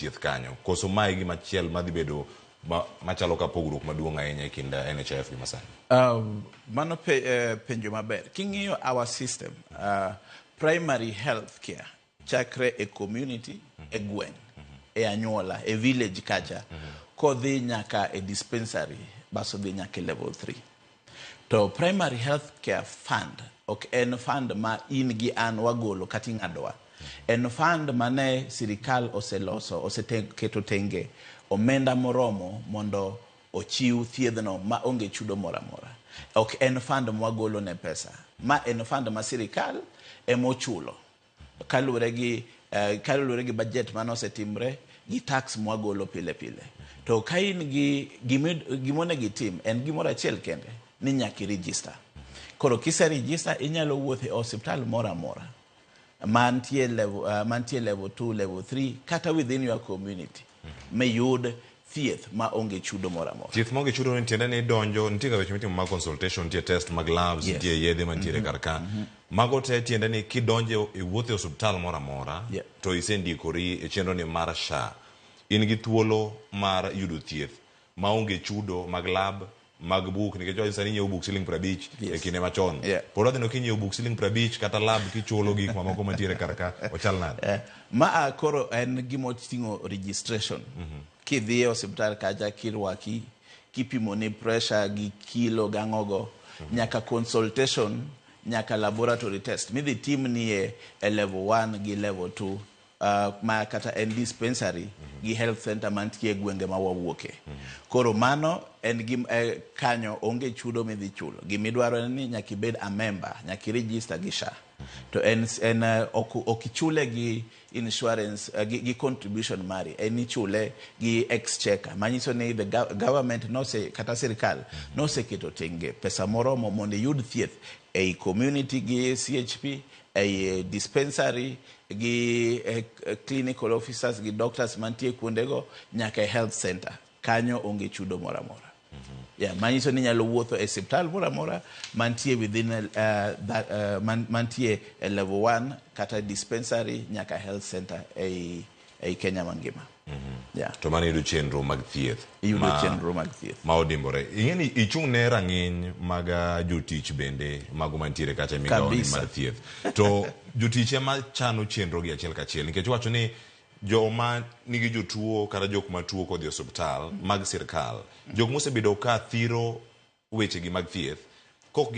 thieth kanyo koso mae gima chiel madhi bedo machalo ka pogruok maduong' ahinya e kind NHIF gi masani. Mano penjo maber. King'iyo our system, primary health care chakre e community, e gweng, e anyuola, e village kacha, kodhi nyaka e dispensary, baso dhi nyaka e level 3. To primary health care fund ok en fund ma in gi an wagolo kati ng'adowa. En fund mane sirikal oseloso, oseketo tenge omenda moromo mondo ochiw thiedhno ma onge chudo mora mora. Ok en fund mwagolo ne pesa. Ma en fund ma sirikal emochulo. Kalure gi budget mano osetimre gi tax mwagolo pile pile. To ka in gi gimone gi tim en gimora achiel kende ni nyaki register. Koro kise register inyalo wuothe e hospital mora mora. Mantie level 2, level 3 kata within your community. Mayud thieth ma onge chudo mora mora. Thieth ma onge chudo entiende ni donjo nitie weche mitimo mag consultation, nitie test mag labs, nitie yedhe mantiere karka. Mago te tiende ni kidonjo e wuothe hospital mora mora to isendikori e chenro ni mar SHA. In gi thuolo mar yudo thieth ma onge chudo mag lab mag buk nikech jo sani nyiewo buk siling 50 e kinde machon. Pod odhi no kinyiewo buk siling 50 kata lab kichulo gik mamoko mantiere karka ochal nade. Ma koro en gimo tingo registration. Kidhi e hospital kaja kirwaki, kipimo ni pressure gi kilo gang'ogo, nyaka consultation, nyaka laboratory test. Midhi tim ni e level 1 gi level 2. Ma kata en dispensary gi health center mantie gwenge ma wawuoke. Koro mano en kanyo onge chudo midhi chulo. Gimidwaro ni nyaki bed a member, nyaki register gi SHA. To okichule gi insurance, gi contribution mari, ichule gi exchequer. Manyiso ni the government kata sirikal keto tenge pesa moromo mondo yud thieth ei community gi CHP, ei dispensary gi clinical officers gi doctors mantie kuondego nyaka health center. Kanyo onge chudo mora mora. Manyiso ni nyalo wuotho e hospital mora mora mantie within mantie level 1 kata dispensary nyaka health center ei Kenya mangima. To mano yudo chenro mag thieth. Ma odimbore. Ing'eni ichung' ne rang'iny mag jotich bende mago mantiere kacha migawoni mar thieth. To jotich ema chano chenro gi achiel kachiel nikech wacho ni joma nigi jotuo kata jok matuo kodhi hospital mag sirkal, jok mosebedo ka thiro weche gi mag thieth